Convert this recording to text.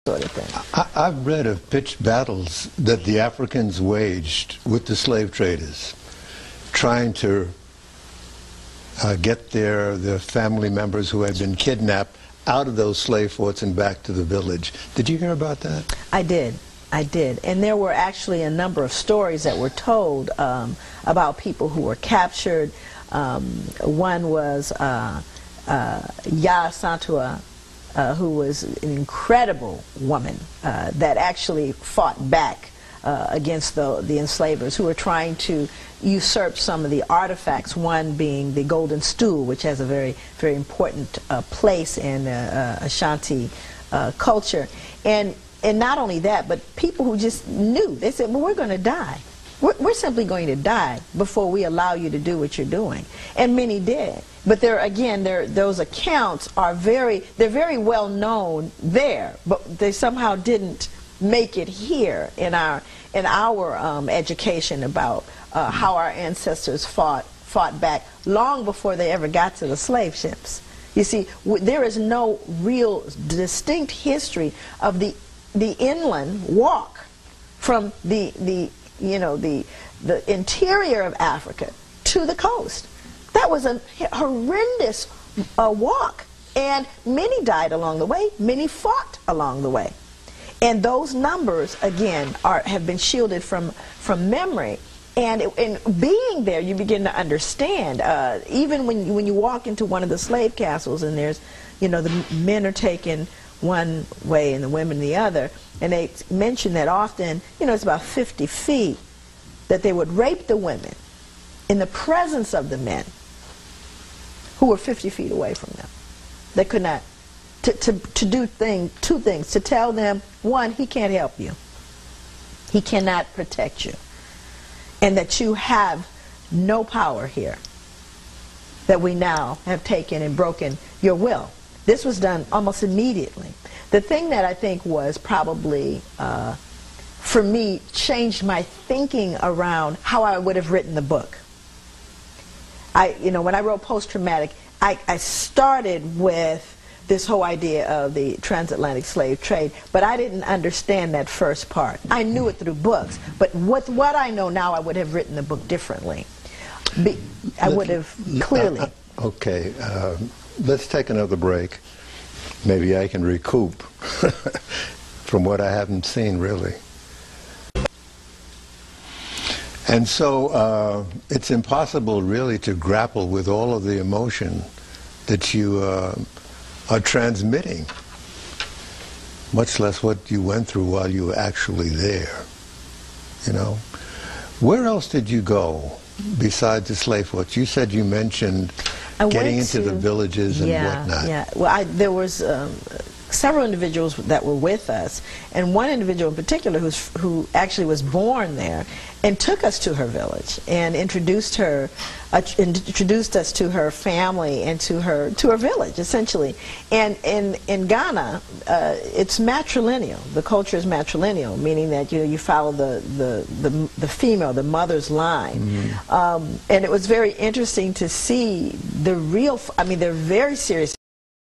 sort of thing. I've read of pitched battles that the Africans waged with the slave traders, trying to get their family members who had been kidnapped out of those slave forts and back to the village. Did you hear about that? I did. And there were actually a number of stories that were told about people who were captured. One was Yaa Asantewaa, who was an incredible woman that actually fought back against the enslavers who were trying to usurp some of the artifacts, one being the golden stool, which has a very, very important place in Ashanti culture. And not only that, but people who just knew. They said, well, we're going to die. We're simply going to die before we allow you to do what you're doing. And many did. But those accounts are they're very well known there, but they somehow didn't make it here in our education about how our ancestors fought back long before they ever got to the slave ships. You see, there is no real distinct history of the inland walk from the interior of Africa to the coast. That was a horrendous walk, and many died along the way, many fought along the way. And those numbers, again, have been shielded from memory. And being there, you begin to understand. Even when you walk into one of the slave castles, and there's, the men are taken one way and the women the other, and they mention that often, it's about 50 feet, that they would rape the women in the presence of the men who were 50 feet away from them. They could not, to do two things, to tell them, one, he can't help you, he cannot protect you, and that you have no power here, that we now have taken and broken your will. This was done almost immediately. The thing that I think was probably, for me, changed my thinking around how I would have written the book. When I wrote Post-Traumatic, I started with this whole idea of the transatlantic slave trade, but I didn't understand that first part. I knew it through books, but with what I know now, I would have written the book differently. I would have clearly. Okay, let's take another break. Maybe I can recoup from what I haven't seen, really. And so it's impossible, really, to grapple with all of the emotion that you are transmitting, much less what you went through while you were actually there. Where else did you go besides the slave forts? You said you mentioned getting into the villages and whatnot. Yeah. Well, there was several individuals that were with us, and one individual in particular who actually was born there, and took us to her village and introduced us to her family and to her village, essentially. And in Ghana, it's matrilineal. The culture is matrilineal, meaning that you follow the female, the mother's line. Mm-hmm. And it was very interesting to see the real. I mean, they're very serious